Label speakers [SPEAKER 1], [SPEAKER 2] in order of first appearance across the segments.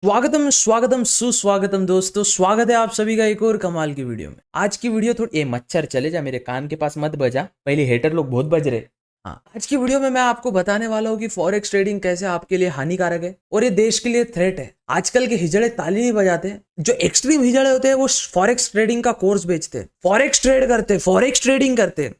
[SPEAKER 1] स्वागतम स्वागतम सुस्वागतम दोस्तों, स्वागत है आप सभी का एक और कमाल की वीडियो में। आज की वीडियो थोड़ी ये मच्छर चले जा, मेरे कान के पास मत बजा, पहले हेटर लोग बहुत बज रहे। हाँ, आज की वीडियो में मैं आपको बताने वाला हूँ कि फॉरेक्स ट्रेडिंग कैसे आपके लिए हानिकारक है और ये देश के लिए थ्रेट है। आजकल के हिजड़े ताली नहीं बजाते, जो एक्सट्रीम हिजड़े होते हैं वो फॉरेक्स ट्रेडिंग का कोर्स बेचते हैं, फॉरेक्स ट्रेड करते हैं, फॉरेक्स ट्रेडिंग करते हैं।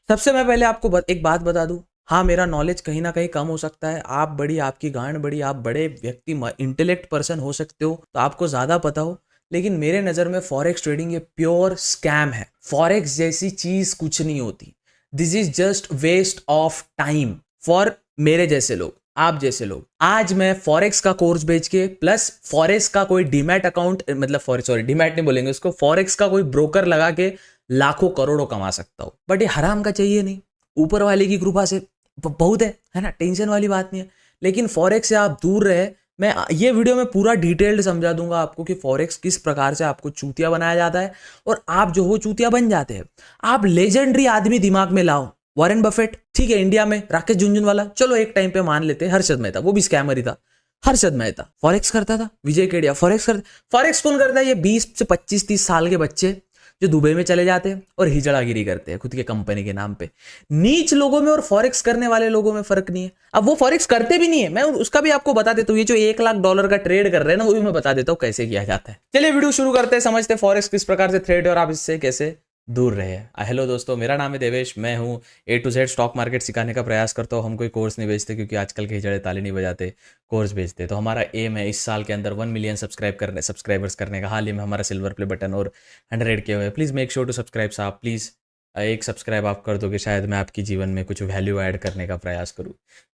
[SPEAKER 1] सबसे मैं पहले आपको एक बात बता दूं, हाँ मेरा नॉलेज कहीं ना कहीं कम हो सकता है, आप बड़ी, आपकी गांड बड़ी, आप बड़े व्यक्ति इंटेलेक्ट पर्सन हो सकते हो तो आपको ज़्यादा पता हो, लेकिन मेरे नज़र में फॉरेक्स ट्रेडिंग ये प्योर स्कैम है। फॉरेक्स जैसी चीज़ कुछ नहीं होती। This is just waste of time for मेरे जैसे लोग, आप जैसे लोग। आज मैं फॉरेक्स का कोर्स बेच के प्लस फॉरेक्स का कोई डीमैट अकाउंट, मतलब सॉरी डीमैट नहीं बोलेंगे उसको, फॉरेक्स का कोई ब्रोकर लगा के लाखों करोड़ों कमा सकता हूँ। बट ये हराम का चाहिए नहीं, ऊपर वाले की कृपा से बहुत है ना, टेंशन वाली बात नहीं है। लेकिन फॉरेक्स से आप दूर रहे। मैं ये वीडियो में पूरा डिटेल्ड समझा दूंगा आपको कि फॉरेक्स किस प्रकार से आपको चूतिया बनाया जाता है और आप जो हो चूतिया बन जाते हैं। आप लेजेंडरी आदमी दिमाग में लाओ, वॉरेन बफेट, ठीक है, इंडिया में राकेश झुनझुनवाला, चलो एक टाइम पे मान लेते हैं, हर्षद मेहता, वो भी स्कैमर ही था। हर्षद मेहता फॉरेक्स करता था, विजय केडिया फॉरेक्स करता। फॉरेक्स कौन करता है? ये 20 से 25 30 साल के बच्चे जो दुबई में चले जाते हैं और हिजड़ागिरी करते हैं खुद के कंपनी के नाम पे। नीच लोगों में और फॉरेक्स करने वाले लोगों में फर्क नहीं है। अब वो फॉरेक्स करते भी नहीं है, मैं उसका भी आपको बता देता हूँ। ये जो $1 लाख का ट्रेड कर रहे हैं ना, वो भी मैं बता देता हूँ कैसे किया जाता है। चलिए वीडियो शुरू करते हैं, समझते हैं फॉरेक्स किस प्रकार से थ्रेड है और आप इससे कैसे दूर रहे। हेलो दोस्तों, मेरा नाम है देवेश, मैं हूँ A to Z stock market सिखाने का प्रयास करता हूँ। हम कोई कोर्स नहीं बेचते क्योंकि आजकल के हिजड़े ताली नहीं बजाते, कोर्स बेचते। तो हमारा एम है इस साल के अंदर 1 मिलियन सब्सक्राइबर्स करने का। हाल ही में हमारा सिल्वर प्ले बटन और 100 के हुए। Please make sure to subscribe साहब, प्लीज़ एक सब्सक्राइब आप कर दोगे, शायद मैं आपकी जीवन में कुछ वैल्यू ऐड करने का प्रयास करूँ।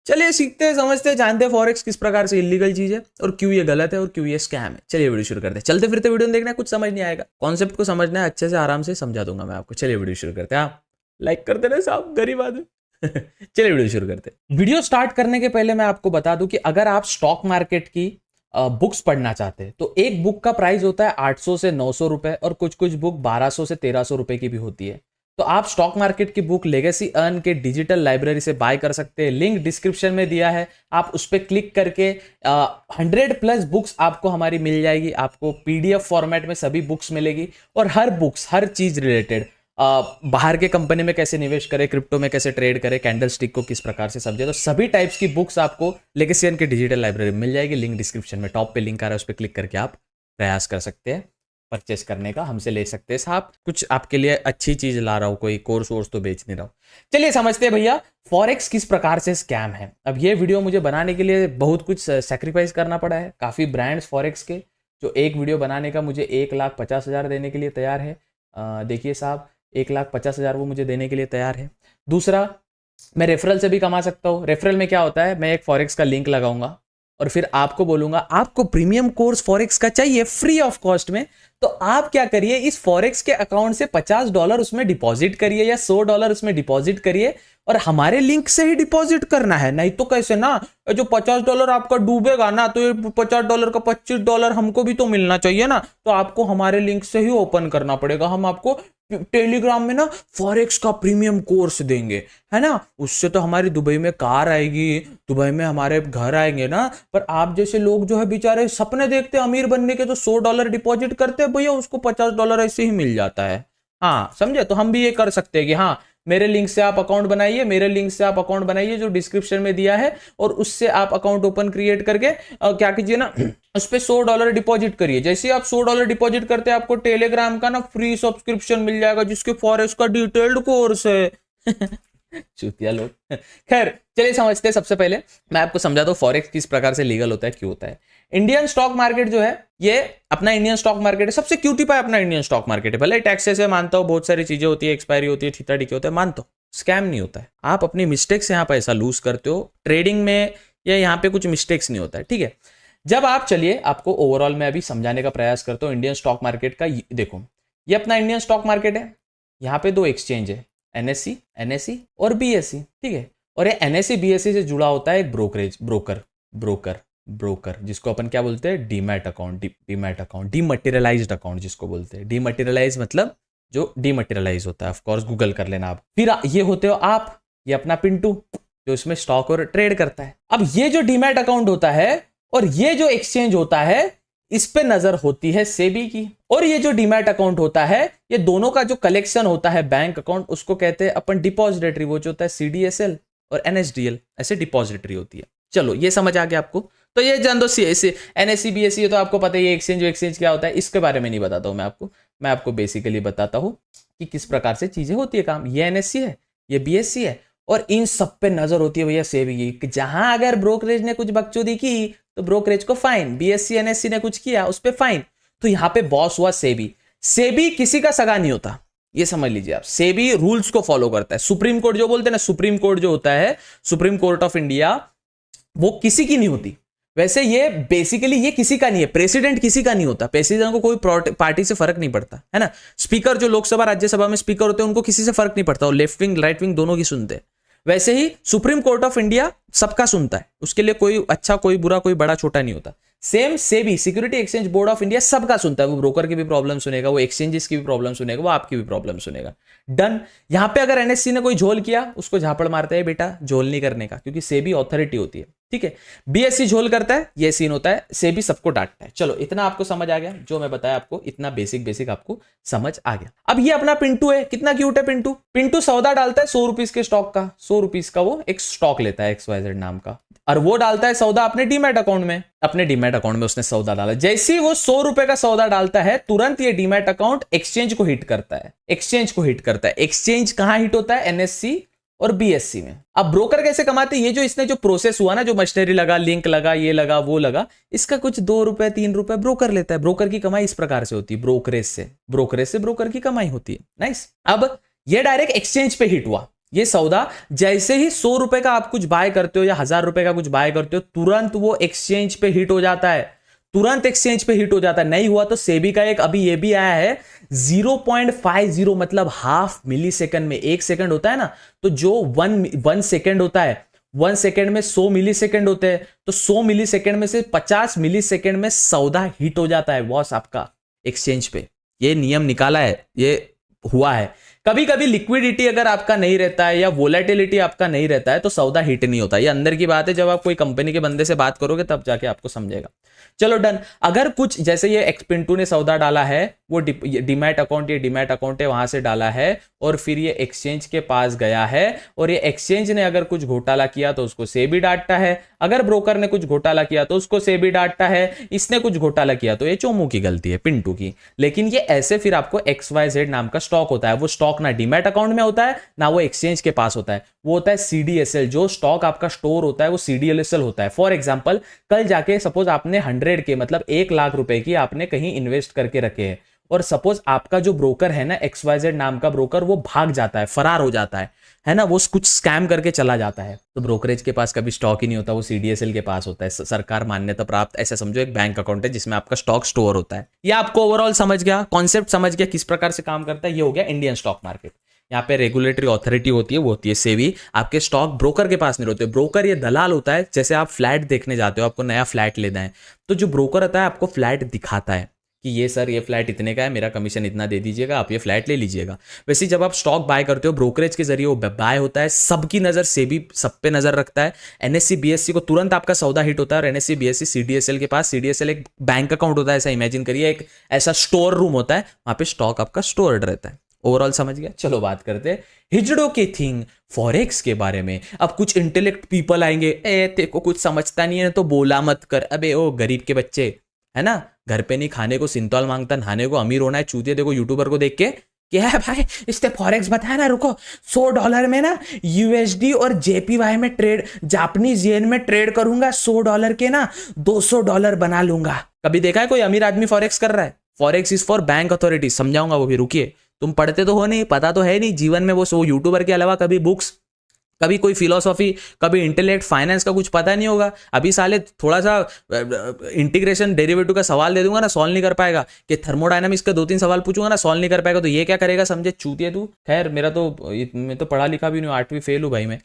[SPEAKER 1] चलिए सीखते हैं, समझते हैं, जानते हैं फॉरेक्स किस प्रकार से इलीगल चीज है और क्यों ये गलत है और क्यों ये स्कैम है। चलिए वीडियो शुरू करते हैं। चलते फिरते वीडियो देखना है, कुछ समझ नहीं आएगा, कॉन्सेप्ट को समझना है, अच्छे से आराम से समझा दूंगा मैं आपको। चलिए वीडियो शुरू करते हैं। आप लाइक कर देना साहब, गरीब आदमी। चलिए वीडियो शुरू करते हैं। वीडियो स्टार्ट करने के पहले मैं आपको बता दूं कि अगर आप स्टॉक मार्केट की बुक्स पढ़ना चाहते हैं तो एक बुक का प्राइस होता है 800 से 900 रुपए और कुछ कुछ बुक 1200 से 1300 रुपए की भी होती है। तो आप स्टॉक मार्केट की बुक लेगेसी अर्न के डिजिटल लाइब्रेरी से बाय कर सकते हैं। लिंक डिस्क्रिप्शन में दिया है, आप उस पर क्लिक करके 100+ बुक्स आपको हमारी मिल जाएगी। आपको PDF फॉर्मेट में सभी बुक्स मिलेगी और हर बुक्स, हर चीज रिलेटेड, बाहर के कंपनी में कैसे निवेश करें, क्रिप्टो में कैसे ट्रेड करें, कैंडल स्टिक को किस प्रकार से समझे, तो सभी टाइप्स की बुक्स आपको लेगेसी अर्न के डिजिटल लाइब्रेरी में मिल जाएगी। लिंक डिस्क्रिप्शन में टॉप पे लिंक आ रहा है, उस पर क्लिक करके आप प्रयास कर सकते हैं परचेस करने का, हमसे ले सकते हैं साहब। कुछ आपके लिए अच्छी चीज ला रहा हूं, कोई कोर्स वोर्स तो बेच नहीं रहा हूं। चलिए समझते हैं भैया फॉरेक्स किस प्रकार से स्कैम है। अब ये वीडियो मुझे बनाने के लिए बहुत कुछ सेक्रीफाइस करना पड़ा है। काफी ब्रांड्स फॉरेक्स के जो एक वीडियो बनाने का मुझे 1,50,000 देने के लिए तैयार है। देखिए साहब, 1,50,000 वो मुझे देने के लिए तैयार है। दूसरा, मैं रेफरल से भी कमा सकता हूँ। रेफरल में क्या होता है, मैं एक फॉरेक्स का लिंक लगाऊंगा और फिर आपको बोलूंगा आपको प्रीमियम कोर्स फॉरेक्स का चाहिए फ्री ऑफ कॉस्ट में, तो आप क्या करिए, इस फॉरेक्स के अकाउंट से $50 उसमें डिपॉजिट करिए या $100 उसमें डिपॉजिट करिए और हमारे लिंक से ही डिपॉजिट करना है। नहीं तो कैसे ना, जो $50 आपका डूबेगा ना, तो ये $50 का $25 हमको भी तो मिलना चाहिए ना। तो आपको हमारे लिंक से ही ओपन करना पड़ेगा। हम आपको टेलीग्राम में ना फॉरेक्स का प्रीमियम कोर्स देंगे, है ना। उससे तो हमारी दुबई में कार आएगी, दुबई में हमारे घर आएंगे ना। पर आप जैसे लोग जो है बेचारे सपने देखते अमीर बनने के, तो $100 डिपॉजिट करते हैं भैया, उसको $50 ऐसे ही मिल जाता है। हाँ समझे, तो हम भी ये कर सकते हैं कि हाँ मेरे लिंक से आप अकाउंट बनाइए, मेरे लिंक से आप अकाउंट बनाइए जो डिस्क्रिप्शन में दिया है, और उससे आप अकाउंट ओपन क्रिएट करके क्या कीजिए ना, उस पर $100 डिपॉजिट करिए। जैसे आप $100 डिपॉजिट करते हैं, आपको टेलीग्राम का ना फ्री सब्सक्रिप्शन मिल जाएगा जिसके फॉरेक्स का डिटेल्ड कोर्स है। चूतिया लोग। खैर चलिए समझते हैं। सबसे पहले मैं आपको समझा दूं फॉरेक्स किस प्रकार से लीगल होता है, क्यों होता है। इंडियन स्टॉक मार्केट जो है, ये अपना इंडियन स्टॉक मार्केट है, सबसे क्यूटी पाए अपना इंडियन स्टॉक मार्केट है। भले टैक्सेस है, मानता हूं, बहुत सारी चीजें होती है, एक्सपायरी होती है, ठीता ठीके होता है, मानता हूं, स्कैम नहीं होता है। आप अपनी मिस्टेक से यहाँ पैसा लूज करते हो ट्रेडिंग में, या यहाँ पे कुछ मिस्टेक्स नहीं होता है, ठीक है। जब आप, चलिए आपको ओवरऑल में अभी समझाने का प्रयास करता हूँ इंडियन स्टॉक मार्केट का। देखो ये अपना इंडियन स्टॉक मार्केट है, यहाँ पे 2 एक्सचेंज है, NSE और BSE, ठीक है। और ये NSE BSE से जुड़ा होता है एक ब्रोकर जिसको अपन क्या बोलते हैं, डीमैट अकाउंट, डीमटेरियलाइज्ड अकाउंट जिसको बोलते हैं। डीमटेरियलाइज मतलब जो डीमटेरियलाइज होता है, ऑफ कोर्स गूगल कर लेना आप। फिर ये होते हो आप, ये अपना पिंटू जो इसमें स्टॉक और ट्रेड करता है। अब ये जो डीमैट अकाउंट होता है और ये जो एक्सचेंज होता है इस पे नजर होती है सेबी की। और ये जो डीमैट अकाउंट होता है, ये दोनों का जो कलेक्शन होता है बैंक अकाउंट, उसको कहते हैं अपन डिपॉजिटरी। वो जो होता है सीडीएसएल और एनएसडीएल, ऐसे डिपॉजिटरी होती है। चलो ये समझ आ गया आपको। तो ये जान दो एनएससी बीएससी, तो आपको पता है ये एक्सचेंज क्या होता है, इसके बारे में नहीं बताता हूं मैं आपको बेसिकली बताता हूं कि किस प्रकार से चीजें होती है काम। ये एनएससी है, ये बीएससी है, और इन सब पे नजर होती है भैया सेबी की। जहां अगर ब्रोकरेज ने कुछ बकचोदी की तो ब्रोकरेज को फाइन, बीएससी एनएससी ने कुछ किया उस पे फाइन। तो यहां पे बॉस हुआ सेबी। सेबी किसी का सगा नहीं होता, ये समझ लीजिए आप। सेबी रूल्स को फॉलो करता है। सुप्रीम कोर्ट जो बोलते हैं ना, सुप्रीम कोर्ट जो होता है, सुप्रीम कोर्ट ऑफ इंडिया, वो किसी की नहीं होती। वैसे ये बेसिकली ये किसी का नहीं है, प्रेसिडेंट किसी का नहीं होता। प्रेसिडेंट को कोई पार्टी से फर्क नहीं पड़ता, है ना। स्पीकर जो लोकसभा राज्यसभा में स्पीकर होते हैं उनको किसी से फर्क नहीं पड़ता, और लेफ्ट विंग राइट विंग दोनों की सुनते हैं। वैसे ही सुप्रीम कोर्ट ऑफ इंडिया सबका सुनता है, उसके लिए कोई अच्छा कोई बुरा कोई बड़ा छोटा नहीं होता। Same SEBI security exchange board of India सबका सुनता है। वो ब्रोकर की भी प्रॉब्लम सुनेगा, वो एक्सचेंजेस की भी प्रॉब्लम सुनेगा, वो आपकी भी प्रॉब्लम सुनेगा। डन। यहां पे अगर एनएससी ने कोई झोल किया, उसको झापड़ मारता है बेटा, झोल नहीं करने का, क्योंकि सेबी ऑथोरिटी होती है, ठीक है। बीएससी झोल करता है, ये सीन होता है, सेबी सबको डांटता है। चलो इतना आपको समझ आ गया, जो मैं बताया आपको इतना बेसिक आपको समझ आ गया। अब ये अपना पिंटू है, कितना क्यूट है पिंटू। पिंटू सौदा डालता है 100 रुपीज के स्टॉक का, 100 रुपीज का वो एक स्टॉक लेता है XYZ नाम का, और वो डालता है सौदा अपने डीमैट अकाउंट में। अपने डीमैट अकाउंट में उसने सौदा डाला। जैसे ही वो 100 रुपए का सौदा डालता है, तुरंत ये डीमैट अकाउंट एक्सचेंज को हिट करता है। एक्सचेंज कहां हिट होता है? एनएससी और बीएससी में। अब ब्रोकर कैसे कमाते हैं? ये जो इसने जो प्रोसेस हुआ ना, जो मशीनरी लगा, लिंक लगा, ये लगा वो लगा, इसका कुछ 2 रुपए 3 रुपए ब्रोकर लेता है। ब्रोकर की कमाई इस प्रकार से होती है, ब्रोकरेज से ब्रोकर की कमाई होती है। नाइस। अब ये डायरेक्ट एक्सचेंज पे हिट हुआ ये सौदा। जैसे ही 100 रुपए का आप कुछ बाय करते हो या 1000 रुपए का कुछ बाय करते हो, तुरंत वो एक्सचेंज पे हिट हो जाता है। नहीं हुआ तो सेबी का एक अभी ये भी आया है 0.50, मतलब हाफ मिली सेकंड में। 1 सेकंड होता है ना, तो जो 1 सेकंड होता है, 1 सेकंड में 100 मिली सेकंड होते हैं, तो 100 मिली सेकंड में से 50 मिली सेकंड में सौदा हिट हो जाता है बॉस आपका एक्सचेंज पे। ये नियम निकाला है, ये हुआ है। कभी कभी लिक्विडिटी अगर आपका नहीं रहता है या वोलेटिलिटी आपका नहीं रहता है तो सौदा हिट नहीं होता। ये अंदर की बात है, जब आप कोई कंपनी के बंदे से बात करोगे तब जाके आपको समझेगा। चलो डन। अगर कुछ जैसे ये पिंटू ने सौदा डाला है, वो डीमैट अकाउंट है, वहां से डाला है, और फिर ये एक्सचेंज के पास गया है, और ये एक्सचेंज ने अगर कुछ घोटाला किया तो उसको सेबी डांटता है। अगर ब्रोकर ने कुछ घोटाला किया तो उसको सेबी डांटता है। इसने कुछ घोटाला किया तो ये चोमू की गलती है, पिंटू की। लेकिन ये ऐसे फिर आपको XYZ नाम का स्टॉक होता है। वो स्टॉक ना डीमैट अकाउंट में होता है, ना वो एक्सचेंज के पास होता है, वो होता है CDSL। जो स्टॉक आपका स्टोर होता है वो CDSL होता है। फॉर एग्जाम्पल, कल जाके सपोज आपने 100 के मतलब 1 लाख रुपए की आपने कहीं इन्वेस्ट करके रखे हैं, और सपोज आपका जो ब्रोकर है ना, XYZ नाम का ब्रोकर, वो भाग जाता है, फरार हो जाता है ना, वो कुछ स्कैम करके चला जाता है, तो ब्रोकरेज के पास कभी स्टॉक ही नहीं होता, वो CDSL के पास होता है। सरकार मान्यता प्राप्त ऐसा समझो एक बैंक अकाउंट है जिसमें आपका स्टॉक स्टोर होता है। ये आपको ओवरऑल समझ गया, कॉन्सेप्ट समझ गया किस प्रकार से काम करता है। ये हो गया इंडियन स्टॉक मार्केट। यहाँ पे रेगुलेटरी अथॉरिटी होती है, वो होती है सेबी। आपके स्टॉक ब्रोकर के पास नहीं होते। ब्रोकर ये दलाल होता है। जैसे आप फ्लैट देखने जाते हो, आपको नया फ्लैट लेना है, तो जो ब्रोकर होता है आपको फ्लैट दिखाता है कि ये सर ये फ्लैट इतने का है, मेरा कमीशन इतना दे दीजिएगा, आप ये फ्लैट ले लीजिएगा। वैसे जब आप स्टॉक बाय करते हो ब्रोकरेज के जरिए, वो बाय होता है, सबकी नजर सेबी सब पे नजर रखता है। एनएससी बीएससी को तुरंत आपका सौदा हिट होता है, और एनएससी बीएससी CDSL के पास, CDSL एक बैंक अकाउंट होता है, ऐसा इमेजिन करिए, एक ऐसा स्टोर रूम होता है, वहां पे स्टॉक आपका स्टोर्ड रहता है। ओवरऑल समझ गया। चलो बात करते हैं हिजड़ों के थिंग फॉरेक्स के बारे में। अब कुछ इंटेलेक्ट पीपल आएंगे, तेरे को कुछ समझता नहीं है तो बोला मत कर। अबे ओ गरीब के बच्चे, है ना, घर पे नहीं खाने को सिंतौल मांगता, नहाने को अमीर होना है। चूतिया देखो यूट्यूबर को देख के, क्या है भाई इसने फॉरेक्स बताया ना, रुको $100 में ना USD और JPY में ट्रेड, जापानीज येन में ट्रेड करूंगा, $100 के ना $200 बना लूंगा। कभी देखा है कोई अमीर आदमी फॉरेक्स कर रहा है? Forex is for bank authority, समझाऊंगा वो भी, रुकिए। तुम पढ़ते तो हो नहीं, पता तो है नहीं जीवन में। वो यूट्यूबर के अलावा कभी बुक्स, कभी कोई फिलोसॉफी, कभी इंटेलेक्ट, फाइनेंस का कुछ पता नहीं होगा। अभी साले थोड़ा सा इंटीग्रेशन डेरिवेटिव का सवाल दे दूंगा ना, सॉल्व नहीं कर पाएगा। कि थर्मोडायनामिक्स का 2-3 सवाल पूछूंगा ना, सॉल्व नहीं कर पाएगा, तो ये क्या करेगा समझे, चूतिया तू। खैर मेरा तो, मैं तो पढ़ा लिखा भी नहीं हूँ, 8वीं फेल हूँ भाई मैं।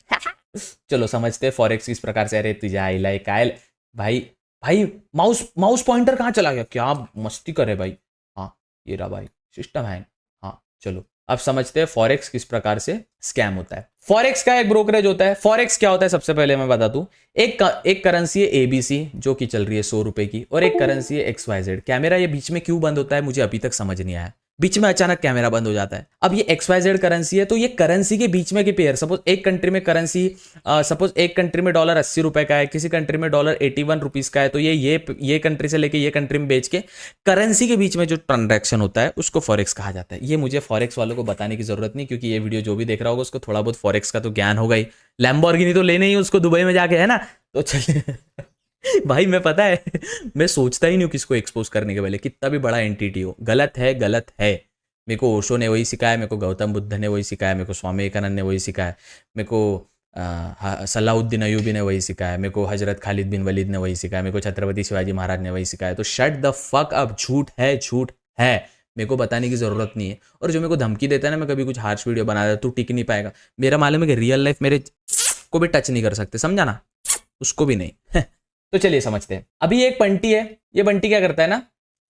[SPEAKER 1] चलो समझते हैं फॉरेक्स किस प्रकार से। अरे तुझे आई कायल भाई, माउस पॉइंटर कहाँ चला गया? क्या मस्ती करे भाई। हाँ ये रहा भाई, सिस्टम है। हाँ चलो अब समझते हैं फॉरेक्स किस प्रकार से स्कैम होता है। फॉरेक्स का एक ब्रोकरेज होता है। फॉरेक्स क्या होता है सबसे पहले मैं बता दूं, एक करेंसी है एबीसी जो कि चल रही है 100 रुपए की, और एक करेंसी है XYZ। कैमरा ये बीच में क्यों बंद होता है मुझे अभी तक समझ नहीं आया, बीच में अचानक कैमरा बंद हो जाता है। अब ये XYZ करेंसी है, तो ये करेंसी के बीच में के पेयर, सपोज एक कंट्री में करेंसी, सपोज एक कंट्री में डॉलर 80 रुपए का है, किसी कंट्री में डॉलर 81 रुपीज का है, तो ये कंट्री से लेके ये कंट्री में बेच के करेंसी के बीच में जो ट्रांजैक्शन होता है उसको फॉरेक्स कहा जाता है। ये मुझे फॉरेक्स वालों को बताने की जरूरत नहीं, क्योंकि ये वीडियो जो भी देख रहा होगा उसको थोड़ा बहुत फॉरेक्स का तो ज्ञान होगा ही। लैम्बोर्गिनी तो लेने ही उसको दुबई में जाके, है ना। तो चलिए भाई मैं पता है मैं सोचता ही नहीं हूँ किसको एक्सपोज करने के पहले, कितना भी बड़ा एंटिटी हो। गलत है, गलत है। मेरे को ओशो ने वही सिखाया, मेरे को गौतम बुद्ध ने वही सिखाया, मेरे को स्वामी विवेकानंद ने वही सिखाया, मेरे को सलाहुद्दीन अयूबी ने वही सिखाया, मेरे को हजरत खालिद बिन वलीद ने वही सिखाया, मेरे को छत्रपति शिवाजी महाराज ने वही सिखाया। तो शट द फक अप, झूठ है, झूठ है, मेरे को बताने की जरूरत नहीं है। और जो मेरे को धमकी देता है ना, मैं कभी कुछ हार्श वीडियो बना देता, तू टिक नहीं पाएगा। मेरा मालूम है कि रियल लाइफ मेरे को भी टच नहीं कर सकते, समझा ना, उसको भी नहीं तो चलिए समझते हैं। अभी एक बंटी है, ये बंटी क्या करता है ना,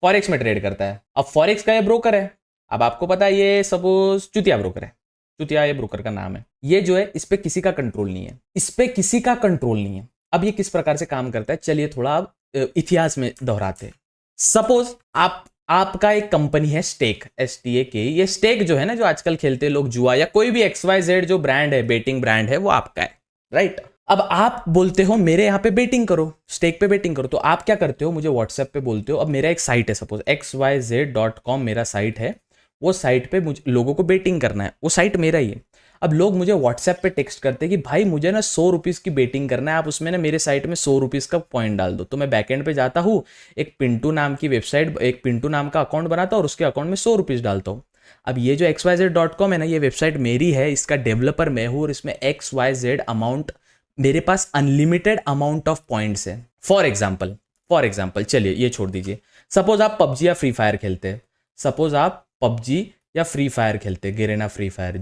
[SPEAKER 1] फॉरेक्स में ट्रेड करता है। अब फॉरेक्स का ये ब्रोकर है। अब आपको पता है ये सपोज चुतिया ब्रोकर है, चुतिया ये ब्रोकर का नाम है। ये जो है इस पे किसी का कंट्रोल नहीं है, इस पे किसी का कंट्रोल नहीं है। अब ये किस प्रकार से काम करता है, चलिए थोड़ा अब इतिहास में दोहराते हैं। सपोज आपका एक कंपनी है स्टेक, STAK। ये स्टेक जो है ना, जो आजकल खेलते हैं लोग जुआ, या कोई भी XYZ जो ब्रांड है, बेटिंग ब्रांड है, वो आपका है, राइट। अब आप बोलते हो मेरे यहाँ पे बेटिंग करो, स्टेक पे बेटिंग करो, तो आप क्या करते हो, मुझे व्हाट्सएप पे बोलते हो। अब मेरा एक साइट है, सपोज xyz.com मेरा साइट है, वो साइट पे मुझे लोगों को बेटिंग करना है, वो साइट मेरा ही है। अब लोग मुझे व्हाट्सएप पे टेक्स्ट करते हैं कि भाई मुझे ना 100 रुपीज़ की बेटिंग करना है, आप उसमें ना मेरे साइट में 100 रुपीज़ का पॉइंट डाल दो। तो मैं बैकएंड पे जाता हूँ, एक पिंटू नाम की वेबसाइट, एक पिंटू नाम का अकाउंट बनाता हूँ और उसके अकाउंट में 100 रुपीज़ डालता हूँ। अब ये जो xyz.com है ना, ये वेबसाइट मेरी है, इसका डेवलपर मैं हूँ, और इसमें XYZ अमाउंट, मेरे पास अनलिमिटेड अमाउंट ऑफ पॉइंट्स है। फॉर एग्जाम्पल चलिए ये छोड़ दीजिए, सपोज आप पबजी या फ्री फायर खेलते हैं, सपोज आप पबजी या फ्री फायर खेलते, Garena free fire,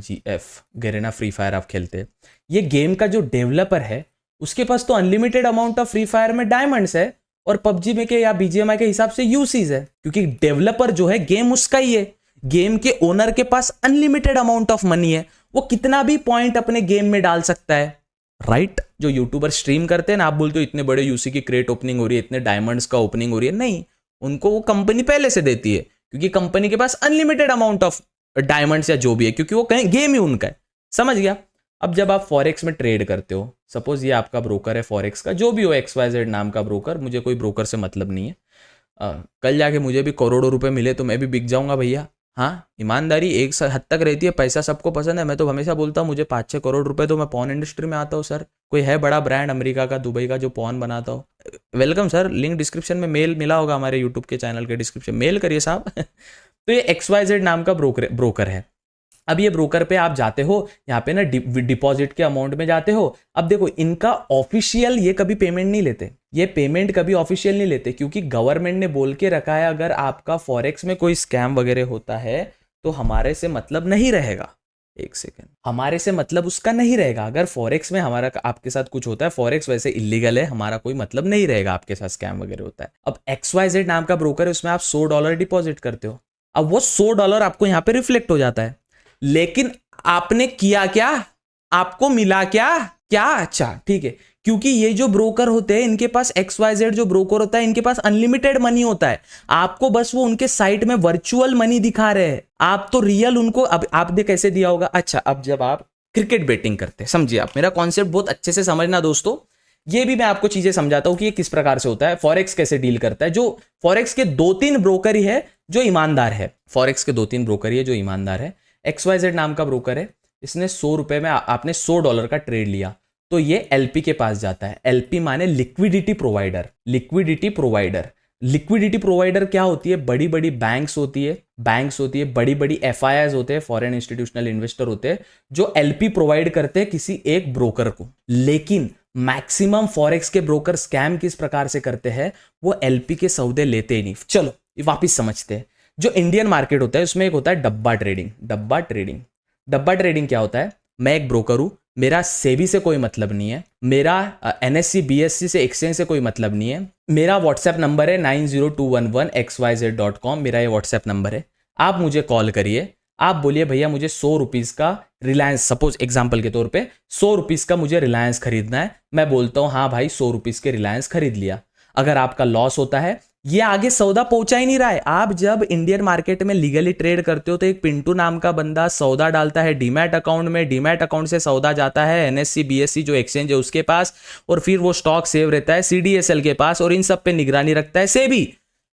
[SPEAKER 1] Garena free fire आप खेलते। ये गेम का जो डेवलपर है उसके पास तो unlimited amount of free fire में डायमंड्स है, और पबजी में के या BGMI के हिसाब से यूसीज है, क्योंकि डेवलपर जो है गेम उसका ही है। गेम के ओनर के पास अनलिमिटेड अमाउंट ऑफ मनी है, वो कितना भी पॉइंट अपने गेम में डाल सकता है, राइट। जो यूट्यूबर स्ट्रीम करते हैं ना, आप बोलते हो इतने बड़े यूसी की क्रेट ओपनिंग हो रही है, इतने डायमंड्स का ओपनिंग हो रही है, नहीं, उनको वो कंपनी पहले से देती है, क्योंकि कंपनी के पास अनलिमिटेड अमाउंट ऑफ डायमंड्स या जो भी है, क्योंकि वो कहीं गेम ही उनका है, समझ गया। अब जब आप फॉरेक्स में ट्रेड करते हो, सपोज ये आपका ब्रोकर है फॉरेक्स का, जो भी हो, XYZ नाम का ब्रोकर, मुझे कोई ब्रोकर से मतलब नहीं है। कल जाके मुझे भी करोड़ों रुपए मिले तो मैं भी बिक जाऊंगा भैया। हाँ, ईमानदारी एक हद तक रहती है, पैसा सबको पसंद है। मैं तो हमेशा बोलता हूँ मुझे 5-6 करोड़ रुपए तो मैं पॉर्न इंडस्ट्री में आता हूँ सर। कोई है बड़ा ब्रांड अमेरिका का, दुबई का, जो पॉर्न बनाता हो, वेलकम सर। लिंक डिस्क्रिप्शन में मेल मिला होगा, हमारे यूट्यूब के चैनल के डिस्क्रिप्शन, मेल करिए साहब तो ये XYZ नाम का ब्रोकर है। अब ये ब्रोकर पे आप जाते हो, यहाँ पे ना डिपॉजिट के अमाउंट में जाते हो। अब देखो इनका ऑफिशियल ये कभी पेमेंट नहीं लेते, ये पेमेंट कभी ऑफिशियल नहीं लेते, क्योंकि गवर्नमेंट ने बोल के रखा है अगर आपका फॉरेक्स में कोई स्कैम वगैरह होता है तो हमारे से मतलब नहीं रहेगा। एक सेकेंड, हमारे से मतलब उसका नहीं रहेगा। अगर फॉरेक्स में हमारा आपके साथ कुछ होता है, फॉरेक्स वैसे इलीगल है, हमारा कोई मतलब नहीं रहेगा, आपके साथ स्कैम वगैरह होता है। अब XYZ नाम का ब्रोकर है, उसमें आप $100 डिपॉजिट करते हो। अब वो $100 आपको यहाँ पे रिफ्लेक्ट हो जाता है, लेकिन आपने किया क्या, आपको मिला क्या, अच्छा ठीक है, क्योंकि ये जो ब्रोकर होते हैं इनके पास, XYZ जो ब्रोकर होता है इनके पास अनलिमिटेड मनी होता है। आपको बस वो उनके साइट में वर्चुअल मनी दिखा रहे हैं, आप तो रियल उनको, अब आपने कैसे दिया होगा। अच्छा, अब जब आप क्रिकेट बेटिंग करते हैं, समझिए आप मेरा कॉन्सेप्ट बहुत अच्छे से समझना दोस्तों, ये भी मैं आपको चीजें समझाता हूं कि ये किस प्रकार से होता है, फॉरेक्स कैसे डील करता है। जो फॉरेक्स के 2-3 ब्रोकर ही है जो ईमानदार है, फॉरेक्स के 2-3 ब्रोकर ही है जो ईमानदार है। XYZ नाम का ब्रोकर है, इसने $100 में आपने $100 का ट्रेड लिया, तो ये LP के पास जाता है। LP माने लिक्विडिटी प्रोवाइडर। लिक्विडिटी प्रोवाइडर क्या होती है, बड़ी बड़ी बैंक्स होती है, बड़ी बड़ी FIIs होते हैं, फॉरेन इंस्टीट्यूशनल इन्वेस्टर होते हैं, जो LP प्रोवाइड करते हैं किसी एक ब्रोकर को। लेकिन मैक्सिमम फॉरेक्स के ब्रोकर स्कैम किस प्रकार से करते हैं, वो LP के सौदे लेते ही नहीं। चलो वापिस समझते हैं। जो इंडियन मार्केट होता है उसमें एक होता है डब्बा ट्रेडिंग क्या होता है, मैं एक ब्रोकर हूं, मेरा सेबी से कोई मतलब नहीं है, मेरा NSE BSE से एक्सचेंज से कोई मतलब नहीं है, मेरा व्हाट्सएप नंबर है 90211xyz.com, मेरा ये व्हाट्सएप नंबर है। आप मुझे कॉल करिए, आप बोलिए भैया मुझे 100 रुपीज़ का रिलायंस, सपोज एग्जाम्पल के तौर पे 100 रुपीज़ का मुझे रिलायंस खरीदना है, मैं बोलता हूँ हाँ भाई 100 रुपीज़ के रिलायंस खरीद लिया। अगर आपका लॉस होता है, ये आगे सौदा पहुंचा ही नहीं रहा है। आप जब इंडियन मार्केट में लीगली ट्रेड करते हो तो एक पिंटू नाम का बंदा सौदा डालता है डीमैट अकाउंट में, डीमैट अकाउंट से सौदा जाता है एनएससी बीएससी जो एक्सचेंज है उसके पास, और फिर वो स्टॉक सेव रहता है सीडीएसएल के पास, और इन सब पे निगरानी रखता है सेबी।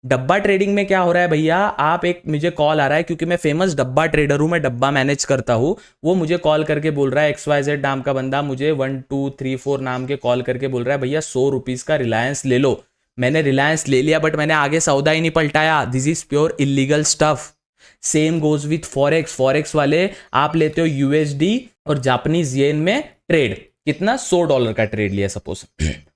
[SPEAKER 1] डब्बा ट्रेडिंग में क्या हो रहा है भैया, आप एक, मुझे कॉल आ रहा है क्योंकि मैं फेमस डब्बा ट्रेडर हूं, मैं डब्बा मैनेज करता हूं, वो मुझे कॉल करके बोल रहा है XYZ नाम का बंदा मुझे 1 2 3 4 नाम के कॉल करके बोल रहा है भैया 100 रुपीज़ का रिलायंस ले लो। मैंने रिलायंस ले लिया बट मैंने आगे सौदा ही नहीं पलटाया। This is pure illegal stuff. Same goes with forex. Forex वाले आप लेते हो यूएसडी और जापानीज येन में ट्रेड, कितना $100 का ट्रेड लिया, सपोज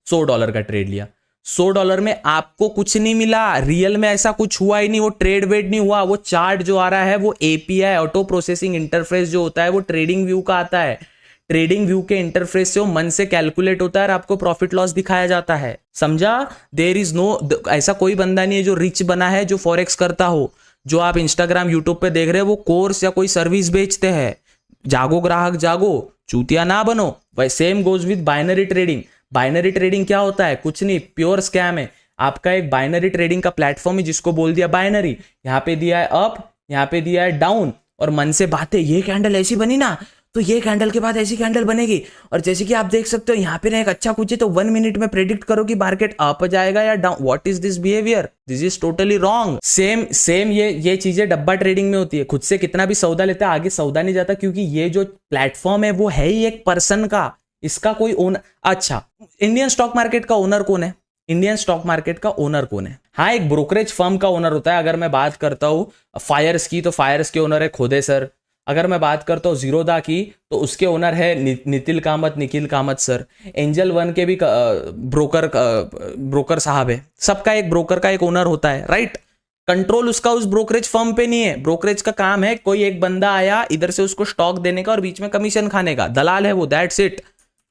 [SPEAKER 1] $100 का ट्रेड लिया, $100 में आपको कुछ नहीं मिला, रियल में ऐसा कुछ हुआ ही नहीं, वो ट्रेड वेड नहीं हुआ। वो चार्ट जो आ रहा है वो एपीआई ऑटो प्रोसेसिंग इंटरफेस जो होता है वो ट्रेडिंग व्यू का आता है। ट्रेडिंग व्यू के इंटरफेस से वो मन से कैलकुलेट होता है और आपको प्रॉफिट लॉस दिखाया जाता है, समझा। देयर इज नो, ऐसा कोई बंदा नहीं है जो रिच बना है जो फॉरेक्स करता हो। जो आप इंस्टाग्राम यूट्यूब पे देख रहे हो वो कोर्स या कोई सर्विस बेचते हैं। जागो ग्राहक जागो, चूतिया ना बनो। भाई same goes with binary trading. Binary trading क्या होता है, कुछ नहीं, प्योर स्कैम है। आपका एक बाइनरी ट्रेडिंग का प्लेटफॉर्म है जिसको बोल दिया बाइनरी, यहाँ पे दिया है अप, यहाँ पे दिया है डाउन, और मन से बातें, ये कैंडल ऐसी बनी ना तो ये कैंडल के बाद ऐसी कैंडल बनेगी, और जैसे कि आप देख सकते हो यहाँ पे ना एक अच्छा कुछ है तो 1 मिनट में प्रेडिक्ट करो कि मार्केट अप जाएगा या down. What is this behaviour, this is totally wrong. Same ये चीजें डब्बा ट्रेडिंग में होती है। खुद से कितना भी सौदा लेता है आगे सौदा नहीं जाता, क्योंकि ये जो प्लेटफॉर्म है वो है ही एक पर्सन का, इसका कोई ओनर। अच्छा, इंडियन स्टॉक मार्केट का ओनर कौन है, इंडियन स्टॉक मार्केट का ओनर कौन है? हाँ, एक ब्रोकरेज फर्म का ओनर होता है। अगर मैं बात करता हूँ फायर्स की तो फायर्स के ओनर है खोदे सर। अगर मैं बात करता हूँ जीरोदा की तो उसके ओनर है Nikhil Kamat sir. Angel one के भी ब्रोकर साहब है। सबका एक ब्रोकर का एक ओनर होता है, राइट। कंट्रोल उसका उस ब्रोकरेज फर्म पे नहीं है। ब्रोकरेज का काम है कोई एक बंदा आया इधर से उसको स्टॉक देने का और बीच में कमीशन खाने का, दलाल है वो, दैट्स इट,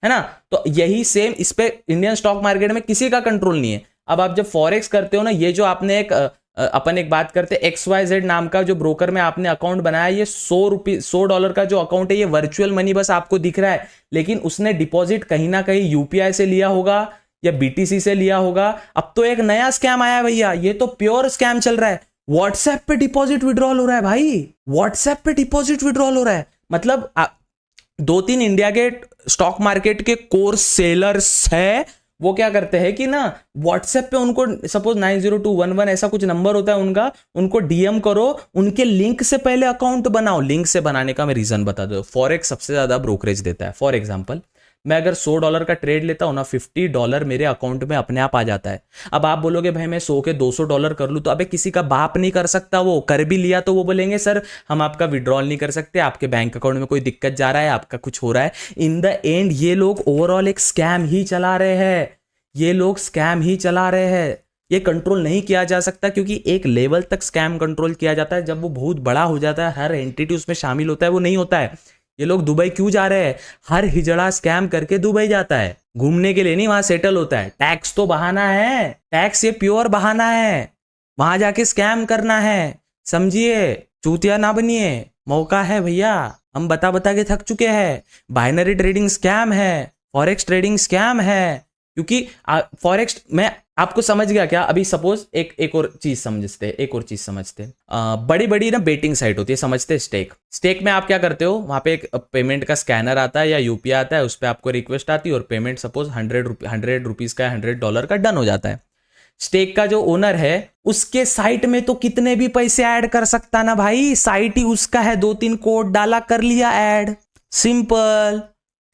[SPEAKER 1] है ना। तो यही सेम इस पे इंडियन स्टॉक मार्केट में किसी का कंट्रोल नहीं है। अब आप जब फॉरेक्स करते हो ना, ये जो आपने अपन एक बात करते हैं XYZ नाम का जो ब्रोकर में आपने अकाउंट बनाया, ये $100 का जो अकाउंट है ये वर्चुअल मनी बस आपको दिख रहा है, लेकिन उसने डिपॉजिट कहीं ना कहीं यूपीआई से लिया होगा या बीटीसी से लिया होगा। अब तो एक नया स्कैम आया भैया, ये तो प्योर स्कैम चल रहा है। व्हाट्सएप पे डिपॉजिट विड्रॉल हो रहा है भाई, व्हाट्सएप पे डिपॉजिट विड्रॉल हो रहा है। मतलब 2-3 इंडिया के स्टॉक मार्केट के कोर सेलर्स है, वो क्या करते हैं कि ना व्हाट्सएप पे उनको सपोज 90211 ऐसा कुछ नंबर होता है उनका, उनको डीएम करो, उनके लिंक से पहले अकाउंट बनाओ। लिंक से बनाने का मैं रीजन बता दो, फॉरेक्स सबसे ज्यादा ब्रोकरेज देता है। फॉर एग्जांपल, मैं अगर $100 का ट्रेड लेता हूं ना, $50 मेरे अकाउंट में अपने आप आ जाता है। अब आप बोलोगे भाई मैं 100 के $200 कर लूं, तो अबे किसी का बाप नहीं कर सकता, वो कर भी लिया तो वो बोलेंगे सर हम आपका विड्रॉल नहीं कर सकते, आपके बैंक अकाउंट में कोई दिक्कत जा रहा है, आपका कुछ हो रहा है। इन द एंड ये लोग ओवरऑल एक स्कैम ही चला रहे हैं, ये लोग स्कैम ही चला रहे हैं। ये कंट्रोल नहीं किया जा सकता, क्योंकि एक लेवल तक स्कैम कंट्रोल किया जाता है, जब वो बहुत बड़ा हो जाता है, हर एंटिटी उसमें शामिल होता है, वो नहीं होता है। ये लोग दुबई क्यों जा रहे हैं? हर हिजड़ा स्कैम करके दुबई जाता है, घूमने के लिए नहीं, वहां सेटल होता है। टैक्स तो बहाना है, टैक्स ये प्योर बहाना है, वहां जाके स्कैम करना है, समझिए। चूतिया ना बनिए, मौका है भैया, हम बता के थक चुके हैं। बाइनरी ट्रेडिंग स्कैम है, फॉरेक्स ट्रेडिंग स्कैम है, क्योंकि फॉरेक्स में आपको समझ गया क्या? अभी सपोज एक और चीज समझते हैं, बड़ी बड़ी ना बेटिंग साइट होती है, समझते हैं। स्टेक में आप क्या करते हो, वहां पे एक पेमेंट का स्कैनर आता है या यूपीआई आता है, उस पर आपको रिक्वेस्ट आती है और पेमेंट सपोज 100 रुपीज का, $100 का डन हो जाता है। स्टेक का जो ओनर है उसके साइट में तो कितने भी पैसे ऐड कर सकता ना भाई, साइट ही उसका है, 2-3 कोड डाला, कर लिया ऐड, सिंपल,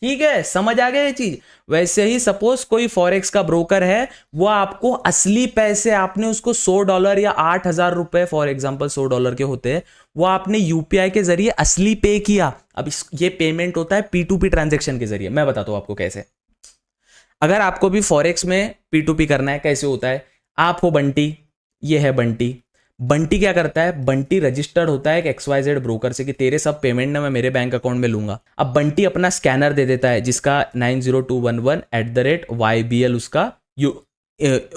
[SPEAKER 1] ठीक है, समझ आ गया ये चीज। वैसे ही सपोज कोई फॉरेक्स का ब्रोकर है, वो आपको असली पैसे, आपने उसको $100 या 8,000 रुपए फॉर एग्जांपल $100 के होते हैं, वो आपने यूपीआई के जरिए असली पे किया। अब ये पेमेंट होता है P2P ट्रांजेक्शन के जरिए। मैं बताता हूं आपको कैसे। अगर आपको भी फॉरेक्स में P2P करना है, कैसे होता है? आप हो बंटी, ये है बंटी। बंटी क्या करता है? बंटी रजिस्टर्ड होता है एक XYZ ब्रोकर से कि तेरे सब पेमेंट ना मैं मेरे बैंक अकाउंट में लूंगा। अब बंटी अपना स्कैनर दे देता है जिसका 90211 @YBL उसका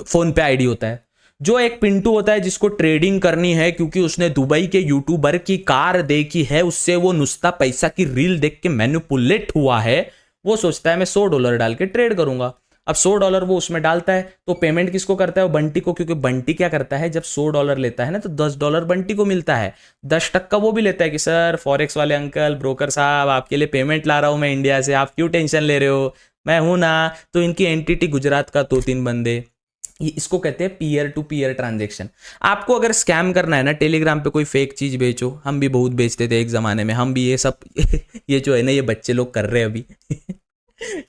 [SPEAKER 1] फोन पे आईडी होता है। जो एक पिंटू होता है जिसको ट्रेडिंग करनी है क्योंकि उसने दुबई के यूट्यूबर की कार देखी है, उससे वो नुस्ता पैसा की रील देख के मैनिपुलेट हुआ है, वो सोचता है मैं $100 डाल के ट्रेड करूंगा। अब $100 वो उसमें डालता है तो पेमेंट किसको करता है? वो बंटी को, क्योंकि बंटी क्या करता है, जब $100 लेता है ना तो $10 बंटी को मिलता है, 10% वो भी लेता है कि सर फॉरेक्स वाले अंकल, ब्रोकर साहब, आपके लिए पेमेंट ला रहा हूं मैं इंडिया से, आप क्यों टेंशन ले रहे हो, मैं हूं ना। तो इनकी एंटिटी गुजरात का 2-3 बंदे, इसको कहते हैं पीयर टू पीयर ट्रांजेक्शन। आपको अगर स्कैम करना है ना, टेलीग्राम पे कोई फेक चीज बेचो, हम भी बहुत बेचते थे एक जमाने में, हम भी ये सब ये जो है ना ये बच्चे लोग कर रहे हैं अभी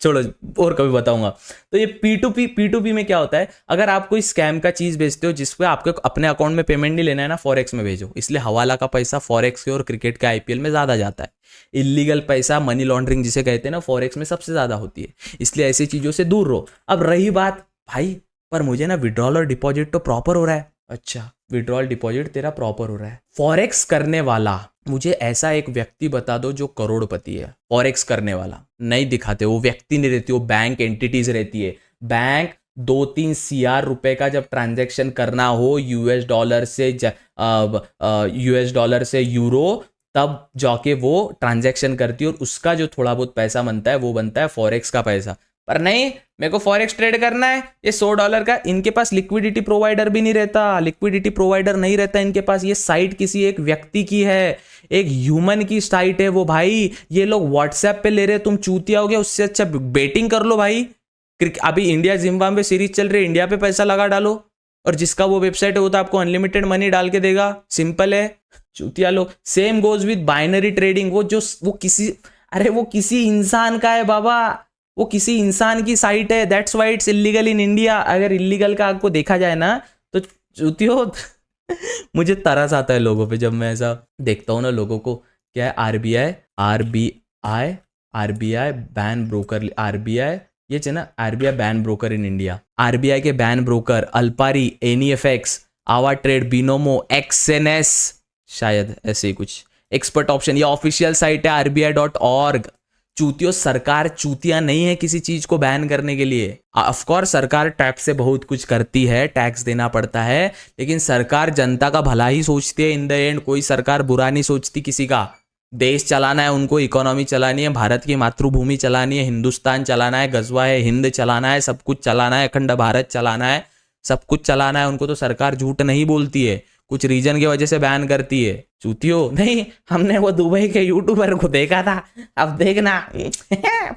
[SPEAKER 1] छोड़ो, और कभी बताऊंगा। तो ये P2P में क्या होता है, अगर आप कोई स्कैम का चीज बेचते हो जिसपे आपको अपने अकाउंट में पेमेंट नहीं लेना है ना, फॉरेक्स में भेजो। इसलिए हवाला का पैसा फॉरेक्स के और क्रिकेट के IPL में ज्यादा जाता है। इलीगल पैसा, मनी लॉन्ड्रिंग जिसे कहते हैं ना, फॉरेक्स में सबसे ज्यादा होती है, इसलिए ऐसी चीजों से दूर रहो। अब रही बात भाई, पर मुझे ना विड्रॉल और डिपॉजिट तो प्रॉपर हो रहा है। अच्छा, विड्रॉल डिपॉजिट तेरा प्रॉपर हो रहा है। फॉरेक्स करने वाला, मुझे ऐसा एक व्यक्ति बता दो जो करोड़पति है। फॉरेक्स करने वाला नहीं दिखाते, वो व्यक्ति नहीं रहती, वो बैंक एंटिटीज रहती है। बैंक 2-3 CR रुपए का जब ट्रांजैक्शन करना हो US डॉलर से यूरो, तब जाके वो ट्रांजैक्शन करती है और उसका जो थोड़ा बहुत पैसा बनता है वो बनता है फॉरेक्स का पैसा। पर नहीं, मेरे को फॉरेक्स ट्रेड करना है, ये $100 का, इनके पास लिक्विडिटी प्रोवाइडर भी नहीं रहता, लिक्विडिटी प्रोवाइडर नहीं रहता इनके पास। ये साइट किसी एक व्यक्ति की है, एक ह्यूमन की साइट है वो भाई। ये लोग व्हाट्सएप पे ले रहे, तुम चूतिया हो गया, उससे अच्छा बेटिंग कर लो भाई। अभी इंडिया जिम्बाब्वे सीरीज चल रही है, इंडिया पे पैसा लगा डालो, और जिसका वो वेबसाइट है वो तो आपको अनलिमिटेड मनी डाल के देगा। सिंपल है, चूतिया लोग। Same goes with binary trading, वो किसी इंसान का है बाबा, वो किसी इंसान की साइट है, that's why it's illegal in India. अगर इलीगल का आपको देखा जाए ना तो चूतियो मुझे तरस आता है लोगों पे जब मैं ऐसा देखता हूँ ना लोगों को। क्या है? आरबीआई बैन ब्रोकर, आरबीआई ये है ना, RBI ban broker in India. RBI के बैन ब्रोकर अल्पारी, एनईएफएक्स, आवा ट्रेड, बिनोमो, एक्सएनएस, शायद ऐसे ही कुछ। एक्सपर्ट ऑप्शन, ये ऑफिशियल साइट है RBI.org। चूतियों, सरकार चूतिया नहीं है किसी चीज को बैन करने के लिए। ऑफकोर्स सरकार टैक्स से बहुत कुछ करती है, टैक्स देना पड़ता है, लेकिन सरकार जनता का भला ही सोचती है इन द एंड। कोई सरकार बुरा नहीं सोचती किसी का। देश चलाना है उनको, इकोनॉमी चलानी है, भारत की मातृभूमि चलानी है, हिंदुस्तान चलाना है, गजवा है हिंद चलाना है, सब कुछ चलाना है, अखंड भारत चलाना है, सब कुछ चलाना है उनको। तो सरकार झूठ नहीं बोलती है, कुछ रीजन की वजह से बैन करती है। चूतियो नहीं, हमने वो दुबई के यूट्यूबर को देखा था, अब देखना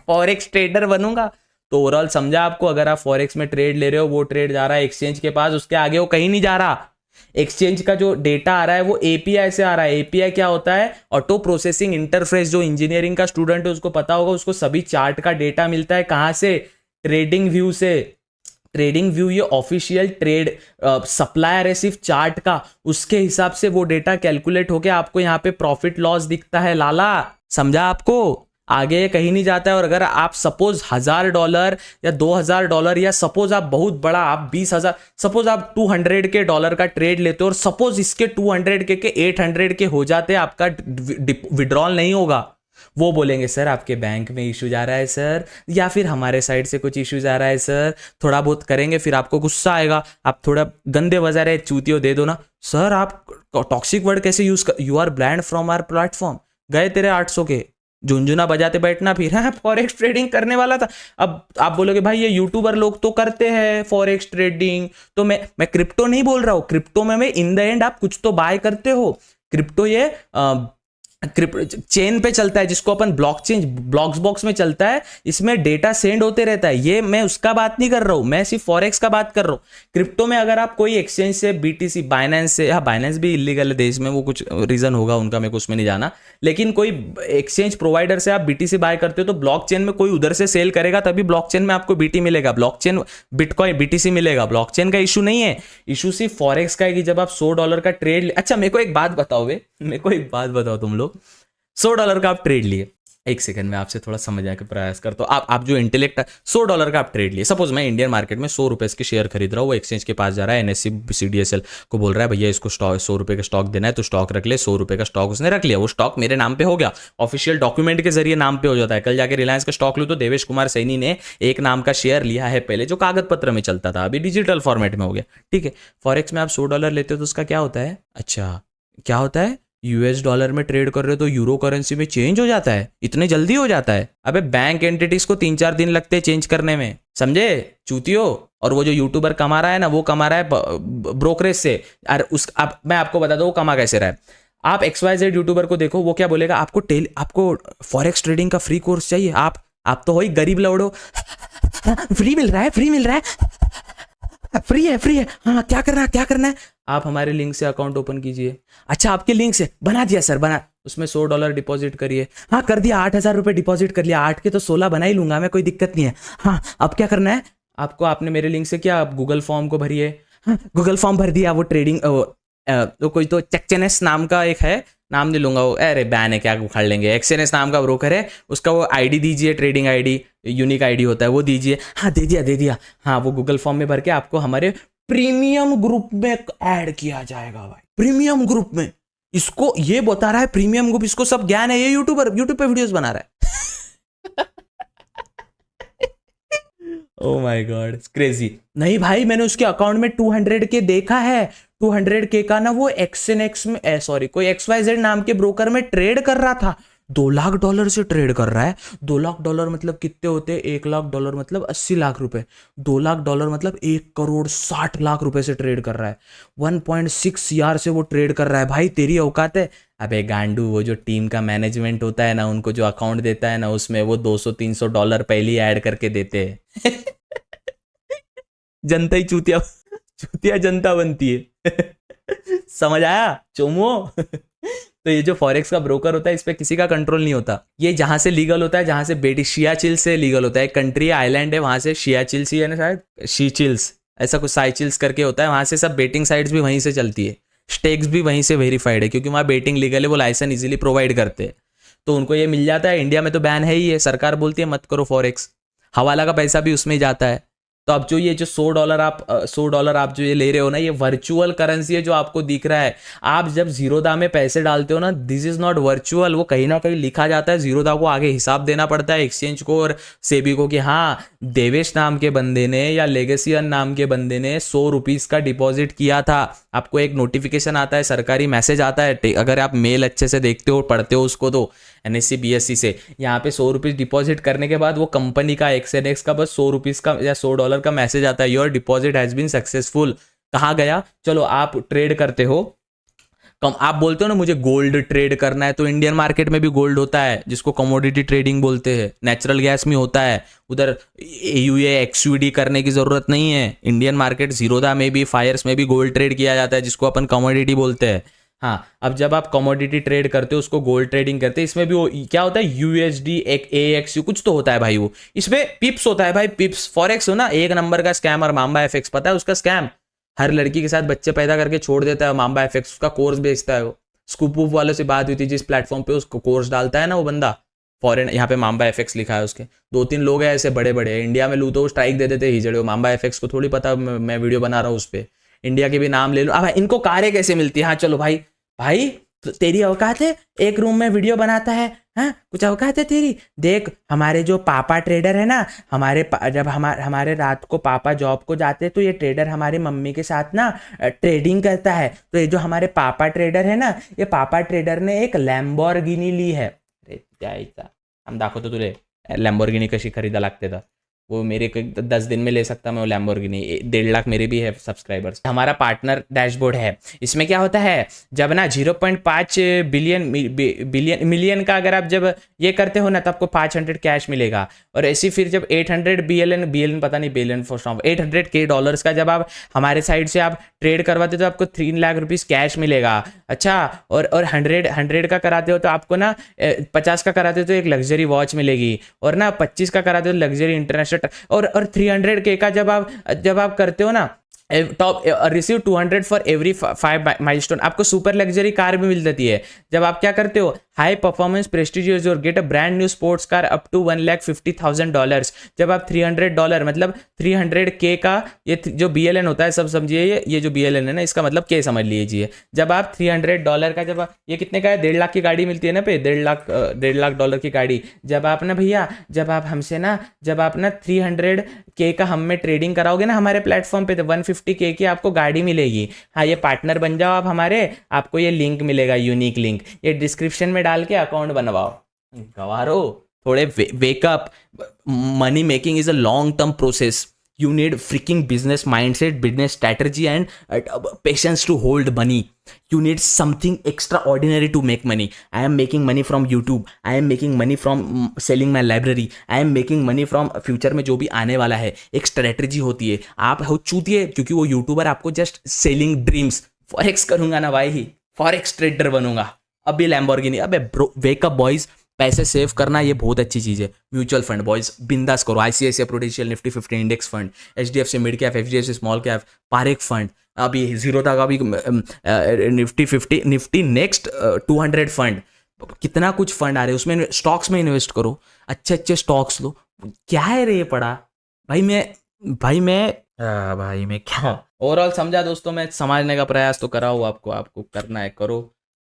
[SPEAKER 1] फॉरेक्स ट्रेडर बनूंगा। तो ओवरऑल समझा आपको, अगर आप फॉरेक्स में ट्रेड ले रहे हो, वो ट्रेड जा रहा है एक्सचेंज के पास, उसके आगे वो कहीं नहीं जा रहा। एक्सचेंज का जो डेटा आ रहा है वो API से आ रहा है। API क्या होता है? Auto processing interface. जो इंजीनियरिंग का स्टूडेंट है उसको पता होगा, उसको सभी चार्ट का डेटा मिलता है कहां से? ट्रेडिंग व्यू से। ट्रेडिंग व्यू ये ऑफिशियल ट्रेड सप्लायर है सिर्फ चार्ट का, उसके हिसाब से वो डेटा कैलकुलेट होके आपको यहाँ पे प्रॉफिट लॉस दिखता है। लाला समझा आपको? आगे कहीं नहीं जाता है। और अगर आप सपोज $1000 या $2000 या सपोज आप बहुत बड़ा, आप 20,000, सपोज आप $200 का ट्रेड लेते हो और सपोज इसके 200 के 800 के हो जाते, आपका विड्रॉल नहीं होगा। वो बोलेंगे सर आपके बैंक में इशू जा रहा है सर, या फिर हमारे साइड से कुछ इशू जा रहा है सर, थोड़ा बहुत करेंगे, फिर आपको गुस्सा आएगा, आप थोड़ा गंदे बजा रहे चूतियों दे दो ना सर। आप टॉक्सिक वर्ड कैसे यूज कर, you are banned from our platform, गए तेरे 800 के, झुंझुना बजाते बैठना फिर। हाँ, फॉरेक्स ट्रेडिंग करने वाला था। अब आप बोलोगे भाई ये यूट्यूबर लोग तो करते हैं फॉरेक्स ट्रेडिंग, तो मैं क्रिप्टो नहीं बोल रहा हूँ। क्रिप्टो में इन द एंड आप कुछ तो बाय करते हो। क्रिप्टो ये चेन पे चलता है, जिसको अपन ब्लॉकचेन, ब्लॉक्स में चलता है, इसमें डेटा सेंड होते रहता है। ये मैं उसका बात नहीं कर रहा हूं, मैं सिर्फ फॉरेक्स का बात कर रहा हूं। क्रिप्टो में अगर आप कोई एक्सचेंज से, BTC, बाइनेंस से, हाँ बाइनेंस भी इलीगल है देश में, वो कुछ रीजन होगा उनका, मेरे को उसमें नहीं जाना, लेकिन कोई एक्सचेंज प्रोवाइडर से आप BTC बाय करते हो तो ब्लॉकचेन में कोई उधर से सेल करेगा तभी ब्लॉकचेन में आपको BT मिलेगा, ब्लॉकचेन बिटकॉइन BTC मिलेगा। ब्लॉकचेन का इशू नहीं है, इशू सिर्फ फॉरेक्स का है कि जब आप $100 का ट्रेड। अच्छा मेरे को एक बात बताओ तुम लोग, $100 का आप ट्रेड लिए, एक सेकंड में आपसे थोड़ा समझने का प्रयास करता हूँ। आप जो इंटेलेक्ट $100 का आप ट्रेड लिए, सपोज मैं इंडियन मार्केट में 100 रुपए के शेयर खरीद रहा हूँ, वो एक्सचेंज के पास जा रहा है, NSE CDSL को बोल रहा है भैया इसको 100 रुपए का स्टॉक देना है तो स्टॉक रख ले। 100 रुपए का स्टॉक उसने रख लिया, वो स्टॉक मेरे नाम पे हो गया, ऑफिशियल डॉक्यूमेंट के जरिए नाम पे हो जाता है। कल जाके रिलायंस का स्टॉक लूँ तो देवेश कुमार सैनी ने एक नाम का शेयर लिया है पहले, जो कागज पत्र में चलता था, अभी डिजिटल फॉर्मेट में हो गया। ठीक है, फॉरेक्स में आप $100 लेते हो तो उसका क्या होता है, अच्छा क्या होता है, $, में ट्रेड कर रहे हो तो यूरो करेंसी में चेंज हो जाता है, इतने जल्दी हो जाता है। अबे बैंक एंटिटीज को 3-4 दिन लगते हैं चेंज करने में, समझे चूतियो। और वो जो यूट्यूबर कमा रहा है ना, वो कमा रहा है ब्रोकरेज से। और मैं आपको बता दूं वो कमा कैसे रहा है। आप XYZ यूट्यूबर को देखो, वो क्या बोलेगा, आपको फॉरेक्स ट्रेडिंग का फ्री कोर्स चाहिए, आप तो हो ही गरीब लौड़ो, फ्री मिल रहा है, फ्री है, हाँ क्या करना है, आप हमारे लिंक से अकाउंट ओपन कीजिए। अच्छा आपके लिंक से बना दिया सर, बना, उसमें $100 डिपॉजिट करिए, हाँ कर दिया, 8,000 रुपये डिपॉजिट कर लिया, 8 के तो 16 बना ही लूंगा मैं, कोई दिक्कत नहीं है। हाँ अब क्या करना है आपको, आपने मेरे लिंक से क्या, आप गूगल फॉर्म को भरिए। हाँ गूगल फॉर्म भर दिया, वो ट्रेडिंग तो कोई तो चेक्चेनेस नाम का एक है, नाम नहीं लूंगा वो, अरे बैन है क्या उखाड़ लेंगे, एक्सएनएस नाम का ब्रोकर है, उसका वो आईडी दीजिए, ट्रेडिंग आईडी, यूनिक आईडी होता है वो दीजिए। हाँ दे दिया। हाँ वो गूगल फॉर्म में भर के आपको हमारे प्रीमियम ग्रुप में ऐड किया जाएगा भाई, प्रीमियम ग्रुप में। इसको ये बता रहा है प्रीमियम ग्रुप, इसको सब ज्ञान है, ये यूट्यूब पे वीडियोस बना रहा है। Oh my God crazy. नहीं भाई मैंने उसके अकाउंट में 200K देखा है, 200K का ना वो XNX में कोई XYZ नाम के ब्रोकर में ट्रेड कर रहा था, $2 लाख से ट्रेड कर रहा है। $2 लाख मतलब कितने होते हैं, $1 लाख मतलब 80 लाख रुपए, $2 लाख मतलब 1,60,00,000 रुपए से ट्रेड कर रहा है, 1.6 यार से वो ट्रेड कर रहा है। भाई तेरी औकात है। अबे गांडू, वो जो टीम का मैनेजमेंट होता है ना, उनको जो अकाउंट देता है ना, उसमें वो $200-300 पहले ही ऐड करके देते हैं। जनता ही चूतिया जनता बनती है। समझ आया चोमो। तो ये जो फॉरेक्स का ब्रोकर होता है, इस पे किसी का कंट्रोल नहीं होता। ये जहां से लीगल होता है, जहां से बेटी सियाचिल से लीगल होता है, एक कंट्री आइलैंड है वहां से, सियाचिल सी है ना शायद, शीचिल्स ऐसा कुछ, साइचिल्स करके होता है, वहां से सब बेटिंग साइट्स भी वहीं से चलती है, स्टेक्स भी वहीं से वेरीफाइड है, क्योंकि वहां बेटिंग लीगल है, वो लाइसेंस इजीली प्रोवाइड करते हैं, तो उनको ये मिल जाता है। इंडिया में तो बैन है ही है, सरकार बोलती है मत करो फॉरेक्स, हवाला का पैसा भी उसमें ही जाता है। तो अब जो ये जो $100 आप जो ये ले रहे हो ना, ये वर्चुअल करेंसी है जो आपको दिख रहा है। आप जब जीरोधा में पैसे डालते हो ना, दिस इज नॉट वर्चुअल, वो कहीं ना कहीं लिखा जाता है, जीरोधा को आगे हिसाब देना पड़ता है एक्सचेंज को और सेबी को कि हाँ देवेश नाम के बंदे ने या लेगेसियन नाम के बंदे ने $100 का डिपॉजिट किया था। आपको एक नोटिफिकेशन आता है, सरकारी मैसेज आता है, अगर आप मेल अच्छे से देखते हो पढ़ते हो उसको, तो NSE BSE से यहाँ पे $100 डिपॉजिट करने के बाद वो कंपनी का XNX का बस $100 का या $100 का मैसेज आता है, your deposit has been successful. कहाँ गया, चलो आप ट्रेड करते हो, आप बोलते हो ना मुझे गोल्ड ट्रेड करना है, तो इंडियन मार्केट में भी गोल्ड होता है जिसको कमोडिटी ट्रेडिंग बोलते हैं, नेचुरल गैस में होता है, उधर AUA XUD करने की जरूरत नहीं है। इंडियन मार्केट जीरोधा में भी, फायर्स में भी गोल्ड ट्रेड किया जाता है, जिसको अपन कमोडिटी बोलते हैं। हाँ अब जब आप कमोडिटी ट्रेड करते हो, उसको गोल्ड ट्रेडिंग करते हैं, इसमें भी वो क्या होता है, USD AXU कुछ तो होता है भाई, वो इसमें पिप्स होता है भाई, पिप्स। फॉरेक्स हो ना एक नंबर का स्कैम, और मांबा FX पता है उसका स्कैम, हर लड़की के साथ बच्चे पैदा करके छोड़ देता है मांबा FX, उसका कोर्स बेचता है वो। स्कूप वूप वालों से बात हुई थी, जिस प्लेटफॉर्म पे उसको कोर्स डालता है ना वो बंदा, फॉरेन, यहाँ पे मांबा FX लिखा है उसके, 2-3 लोग हैं ऐसे बड़े बड़े, इंडिया में लू तो स्ट्राइक दे देते हिजड़े। मांबा FX को थोड़ी पता मैं वीडियो बना रहा हूँ उस पर, इंडिया के भी नाम ले लूँ। अब इनको कारें कैसे मिलती है, हाँ चलो भाई तो तेरी औकात है, एक रूम में वीडियो बनाता है, हाँ कुछ औकात है तेरी। देख हमारे जो पापा ट्रेडर है ना, जब हमारे रात को पापा जॉब को जाते हैं, तो ये ट्रेडर हमारे मम्मी के साथ ना ट्रेडिंग करता है। तो ये जो हमारे पापा ट्रेडर है ना, ये पापा ट्रेडर ने एक लॅम्बोर्गिनी ली है। हम दाखवतो तुले लॅम्बोर्गिनी कशी खरीदा लागते था, वो मेरे 10 दिन में ले सकता मैं वो लैम्बोर्गिनी। 1.5 लाख मेरे भी है सब्सक्राइबर्स। हमारा पार्टनर डैशबोर्ड है, इसमें क्या होता है, जब ना 0.5 मिलियन का अगर आप जब ये करते हो ना, तो आपको 500 कैश मिलेगा। और ऐसी फिर जब 800 बिलियन पता नहीं, बिलियन फॉर स्टॉक, $800K का जब आप हमारे साइड से आप ट्रेड करवाते हो तो आपको 3 लाख रुपीस कैश मिलेगा। अच्छा और 100 का कराते हो तो आपको ना 50 का कराते हो तो एक लग्जरी वॉच मिलेगी, और ना 25 का कराते हो तो लग्जरी इंटरनेशनल, और 300K का जब आप करते हो ना, top receive 200 for every 5 milestone. आपको सुपर लग्जरी कार भी मिल जाती है जब आप क्या करते हो, हाई परफॉर्मेंस प्रेस्टिजियस और get a brand new sports car up to $150,000। जब आप $300 मतलब 300K का, ये जो BLN होता है सब समझिए, ये जो BLN है ना इसका मतलब K समझ लीजिए। जब आप $300 का, जब ये कितने का है, 1.5 लाख की गाड़ी मिलती है ना पे, 1.5 लाख डॉलर की गाड़ी। जब आप ना भैया, जब आप हमसे ना, जब आप ना 300K का हम में ट्रेडिंग कराओगे ना हमारे प्लेटफॉर्म पे, तो 150K की आपको गाड़ी मिलेगी। हाँ, ये पार्टनर बन जाओ आप हमारे, आपको ये लिंक मिलेगा, यूनिक लिंक, ये डिस्क्रिप्शन में डाल के अकाउंट बनवाओ। गवारो थोड़े wake up. Money making is a long term process. You need freaking business mindset, business strategy, and patience to hold money. You need something extraordinary to make money. I am making money from YouTube. I am making money from selling my library. I am making money from future में जो भी आने वाला है। एक strategy होती है। आप हो चूतिए क्योंकि वो यूट्यूबर आपको जस्ट सेलिंग ड्रीम्स। फॉरेक्स करूंगा ना भाई, फॉरेक्स ट्रेडर बनूंगा। अभी लैम्बोर्गिनी। अबे ब्रो, वेकअप बॉयज, पैसे सेव करना ये बहुत अच्छी चीज़ है। म्यूचुअल फंड बॉयज बिंदास करो। ICICI prudential Nifty 50 index fund, HDFC mid cap, HDFC small cap, Parekh fund, अभी जीरो तक, अभी निफ्टी 50, निफ्टी नेक्स्ट 200 फंड, कितना कुछ फंड आ रहे हैं उसमें। स्टॉक्स में इन्वेस्ट करो, अच्छे अच्छे स्टॉक्स लो। क्या है रे ये पड़ा भाई मैं क्या ओवरऑल समझा दोस्तों। मैं समझने का प्रयास तो करा हूँ, आपको करना है करो।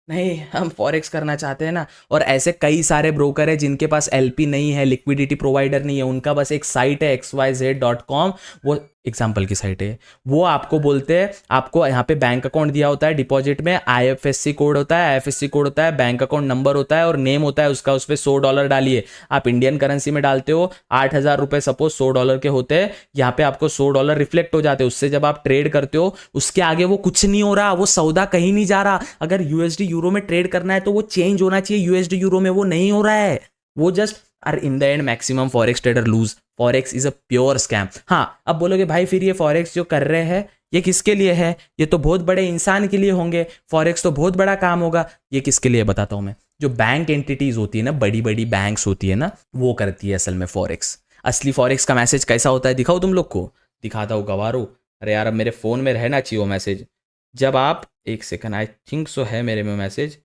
[SPEAKER 1] नहीं, हम फॉरेक्स करना चाहते हैं ना, और ऐसे कई सारे ब्रोकर है जिनके पास LP नहीं है, लिक्विडिटी प्रोवाइडर नहीं है, उनका बस एक साइट है xyz.com, वो एग्जाम्पल की साइट है। वो आपको बोलते हैं, आपको यहाँ पे बैंक अकाउंट दिया होता है, डिपॉजिट में IFSC कोड होता है, IFSC कोड होता है, बैंक अकाउंट नंबर होता है और नेम होता है उसका। उस पर $100 डालिए, आप इंडियन करेंसी में डालते हो, 8,000 रुपये सपोज $100 के होते हैं, यहाँ पे आपको $100 रिफ्लेक्ट हो जाते हैं। उससे जब आप ट्रेड करते हो उसके आगे वो कुछ नहीं हो रहा, वो सौदा कहीं नहीं जा रहा। अगर USD यूरो में ट्रेड करना है तो वो चेंज होना चाहिए USD यूरो में, वो नहीं हो रहा है। वो just are in the end maximum forex trader lose. Forex is a pure scam. हाँ, अब बोलोगे भाई फिर ये फॉरेक्स जो कर रहे हैं ये किसके लिए है? ये तो बहुत बड़े इंसान के लिए होंगे, फॉरेक्स तो बहुत बड़ा काम होगा। ये किसके लिए बताता हूं मैं। जो बैंक एंटिटीज होती है ना, बड़ी बड़ी बैंक्स होती है ना, वो करती है असल में फॉरेक्स। असली फॉरेक्स का मैसेज कैसा होता है दिखाओ तुम लोग को, दिखाता हूँ गवारो। अरे यार अब मेरे फोन में रहना चाहिए वो मैसेज। जब आप, एक सेकंड, आई थिंक सो है मेरे में मैसेज।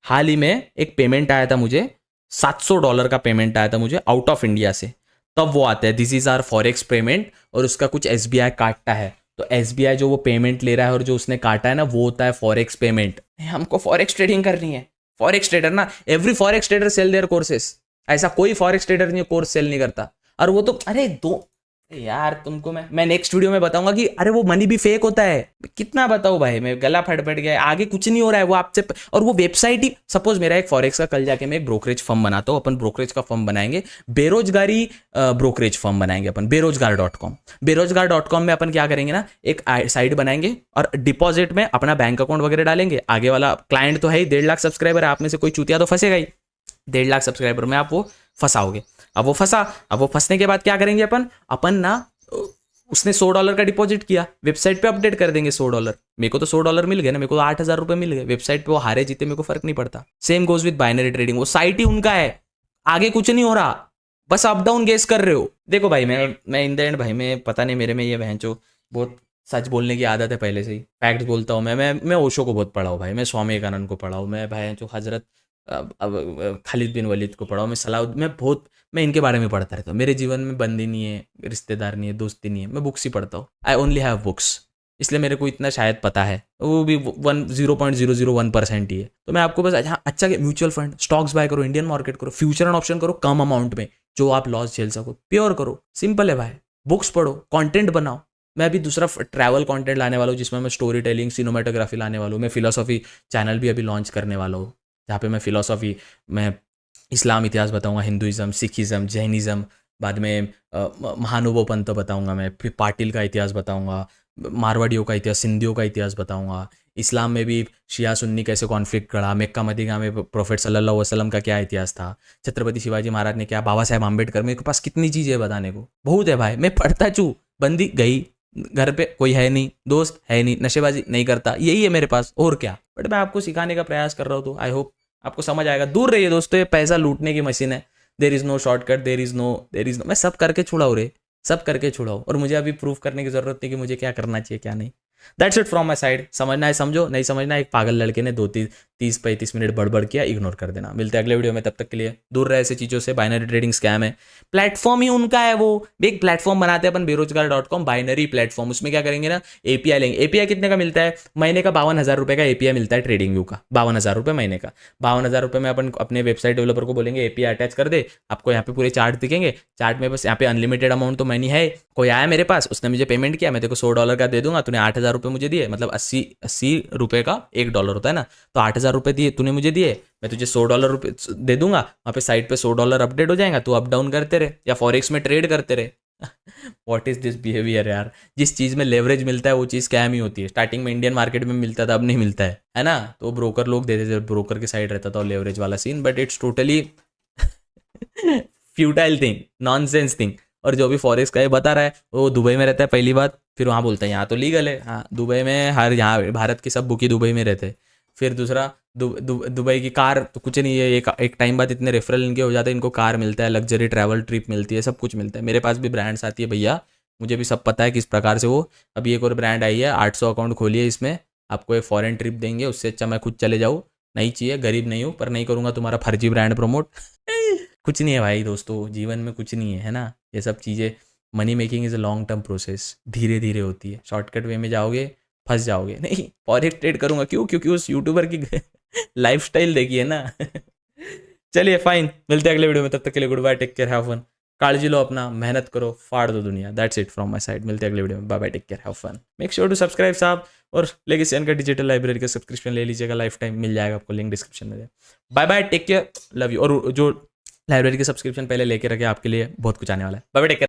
[SPEAKER 1] हाल ही में एक पेमेंट आया था मुझे, $700 का पेमेंट आया था मुझे आउट ऑफ इंडिया से। तब वो आता है this is our forex payment, और उसका कुछ SBI काटता है। तो SBI जो वो पेमेंट ले रहा है और जो उसने काटा है ना, वो होता है फॉरेक्स पेमेंट। हमको फॉरेक्स ट्रेडिंग करनी है। फॉरेक्स ट्रेडर ना, every forex trader sell their courses. ऐसा कोई फॉरेक्स ट्रेडर नहीं कोर्स सेल नहीं करता। और वो तो अरे दो यार, तुमको मैं नेक्स्ट वीडियो में बताऊंगा कि अरे वो मनी भी फेक होता है। कितना बताऊं भाई, मैं गला फट गया, आगे कुछ नहीं हो रहा है वो आपसे। और वो वेबसाइट ही, सपोज मेरा एक फॉरेक्स का, कल जाके मैं एक ब्रोकरेज फर्म बनाता हूँ, अपन ब्रोकरेज का फर्म बनाएंगे, बेरोजगारी ब्रोकरेज फर्म बनाएंगे अपन, बेरोजगार.com। बेरोजगार.com में अपन क्या करेंगे ना, एक साइट बनाएंगे और डिपॉजिट में अपना बैंक अकाउंट वगैरह डालेंगे। आगे वाला क्लाइंट तो है ही, 1.5 लाख सब्सक्राइबर है, आप में से कोई चूतिया तो फंसेगा ही। 1.5 लाख सब्सक्राइबर में आप वो फंसाओगे। अब वो फंसने के बाद क्या करेंगे अपन ना, उसने $100 का डिपॉजिट किया, वेबसाइट पे अपडेट कर देंगे $100। मेरे को तो $100 मिल गए ना, मेरे को तो 8,000 रुपए मिल गए। वेबसाइट पे वो हारे जीते मेरे को फर्क नहीं पड़ता। Same goes with binary trading, वो साइट ही उनका है, आगे कुछ नहीं हो रहा, बस अप डाउन गेस कर रहे हो। देखो भाई, मैं इन द एंड भाई, मैं पता नहीं मेरे में ये बहनचो बहुत सच बोलने की आदत है पहले से ही, फैक्ट बोलता हूँ। मैं ओशो को बहुत पढ़ा हूँ भाई, मैं स्वामी विवेकानंद को पढ़ा हूँ, मैं भाई जो हजरत खालिद बिन वलीद को पढ़ा हूँ, मैं इनके बारे में पढ़ता रहता हूँ। मेरे जीवन में बंदी नहीं है, रिश्तेदार नहीं है, दोस्ती नहीं है, मैं बुक्स ही पढ़ता हूँ। आई ओनली हैव बुक्स, इसलिए मेरे को इतना शायद पता है, वो भी 0.001% ही है। तो मैं आपको बस अच्छा म्यूचुअल फंड, स्टॉक्स बाय करो, इंडियन मार्केट करो, फ्यूचर एंड ऑप्शन करो कम अमाउंट में, जो आप लॉस झेल सको, प्योर करो, सिंपल है भाई। बुक्स पढ़ो, कंटेंट बनाओ। मैं अभी दूसरा ट्रैवल कंटेंट लाने वाला हूँ, जिसमें मैं स्टोरी टेलिंग, सिनेमेटोग्राफी लाने वाला हूँ। मैं फिलोसॉफी चैनल भी अभी लॉन्च करने वाला हूँ, जहाँ पे मैं फिलोसॉफी, मैं इस्लाम इतिहास बताऊंगा, हिंदुइज्म, सिखिज्म, जैनिज्म, बाद में महानुभव पंथ बताऊंगा मैं, फिर पाटिल का इतिहास बताऊंगा, मारवाड़ियों का इतिहास, सिंधियों का इतिहास बताऊंगा। इस्लाम में भी शिया सुन्नी कैसे कॉन्फ्लिक्ट लड़ा, मक्का मदीना में प्रोफेट सल्लल्लाहु अलैहि वसल्लम का क्या इतिहास था, छत्रपति शिवाजी महाराज ने क्या, बाबा साहेब आम्बेडकर, मेरे पास कितनी चीज़ें बताने को बहुत है भाई। मैं पढ़ता चू, बंदी गई, घर पे कोई है नहीं, दोस्त है नहीं, नशेबाजी नहीं करता, यही है मेरे पास, और क्या। बट मैं आपको सिखाने का प्रयास कर रहा हूँ, तो आई होप आपको समझ आएगा। दूर रहिए दोस्तों, ये पैसा लूटने की मशीन है। There is no shortcut, there is no मैं सब करके छुड़ाऊ रे। सब करके छुड़ाओ, और मुझे अभी प्रूफ करने की जरूरत नहीं कि मुझे क्या करना चाहिए क्या नहीं। That's it from my side. समझना है समझो, नहीं समझना है, एक पागल लड़के ने 30-35 मिनट बड़बड़ किया, इग्नोर कर देना। मिलते हैं अगले वीडियो में, तब तक के लिए दूर रहे ऐसी चीज़ों से। बाइनरी ट्रेडिंग स्कैम है, प्लेटफॉर्म ही उनका है, वो एक प्लेटफॉर्म बनाते हैं अपन बेरोजगार.com, बाइनरी प्लेटफॉर्म। उसमें क्या करेंगे ना, एपीआई लेंगे। एपीआई कितने का मिलता है महीने का? 52,000 रुपये का एपीआई मिलता है ट्रेडिंग व्यू का, 52,000 रुपये महीने का। 52,000 रुपये में अपन अपने वेबसाइट डेवलपर को बोलेंगे एपीआई अटैच कर दे, आपको यहाँ पे पूरे चार्ट दिखेंगे। चार्ट में बस यहाँ पे अनलिमिटेड अमाउंट तो मनी है। कोई आया मेरे पास, उसने मुझे पेमेंट किया, मैं तेरे को $100 का दे दूंगा, तूने 8,000 रुपये मुझे दिए, मतलब 80 रुपये का $1 होता है ना, तो 8,000 रुपये दिए तूने मुझे दिए, मैं तुझे $100 रुपये दे दूंगा। वहाँ पे साइट पे $100 अपडेट हो जाएगा, तू अप डाउन करते रहे या फॉरेक्स में ट्रेड करते रहे। व्हाट इज दिस बिहेवियर यार। जिस चीज़ में लेवरेज मिलता है वो चीज़ स्कैम ही होती है। स्टार्टिंग में इंडियन मार्केट में मिलता था, अब नहीं मिलता है ना। तो ब्रोकर लोग देते थे, ब्रोकर की साइड रहता था लेवरेज वाला scene, but it's totally futile thing, nonsense thing. और जो भी फॉरेक्स का ये बता रहा है वो दुबई में रहता है पहली बात, फिर वहाँ बोलता है यहाँ तो लीगल है। हाँ, दुबई में हर, यहाँ भारत के सब बुकी दुबई में रहते हैं। फिर दूसरा, दुबई की कार तो कुछ नहीं है, एक टाइम बाद इतने रेफरल इनके हो जाते हैं, इनको कार मिलता है, लग्जरी ट्रैवल ट्रिप मिलती है, सब कुछ मिलता है। मेरे पास भी ब्रांड्स आती है भैया, मुझे भी सब पता है किस प्रकार से वो। अभी एक और ब्रांड आई है, 800 अकाउंट खोलिए, इसमें आपको एक फॉरेन ट्रिप देंगे, उससे अच्छा मैं खुद चले जाऊँ। नहीं चाहिए, गरीब नहीं हूँ, पर नहीं करूँगा तुम्हारा फर्जी ब्रांड प्रमोट। कुछ नहीं है भाई दोस्तों, जीवन में कुछ नहीं है ना ये सब चीज़ें। Money making is a long term process, धीरे धीरे होती है। शॉर्टकट वे में जाओगे फंस जाओगे। नहीं, फॉरेक्स ट्रेड करूंगा क्यों? क्योंकि उस यूट्यूबर की लाइफस्टाइल देखी है ना। चलिए फाइन, मिलते हैं अगले वीडियो में, तब तक के लिए good bye, take care, have fun. काळजी लो अपना, मेहनत करो, फाड़ दो दुनिया। That's it from my side. मिलते हैं अगले वीडियो में, bye bye, take care, have fun. Make sure to subscribe साहब, और लेगेसी का डिजिटल लाइब्रेरी का सब्सक्रिप्शन ले लीजिएगा, लाइफ टाइम मिल जाएगा आपको, लिंक डिस्क्रिप्शन में। Bye bye, take care, love you. और जो लाइब्रेरी के सब्सक्रिप्शन पहले लेके रखे, आपके लिए बहुत कुछ आने वाला है। Bye bye, take care.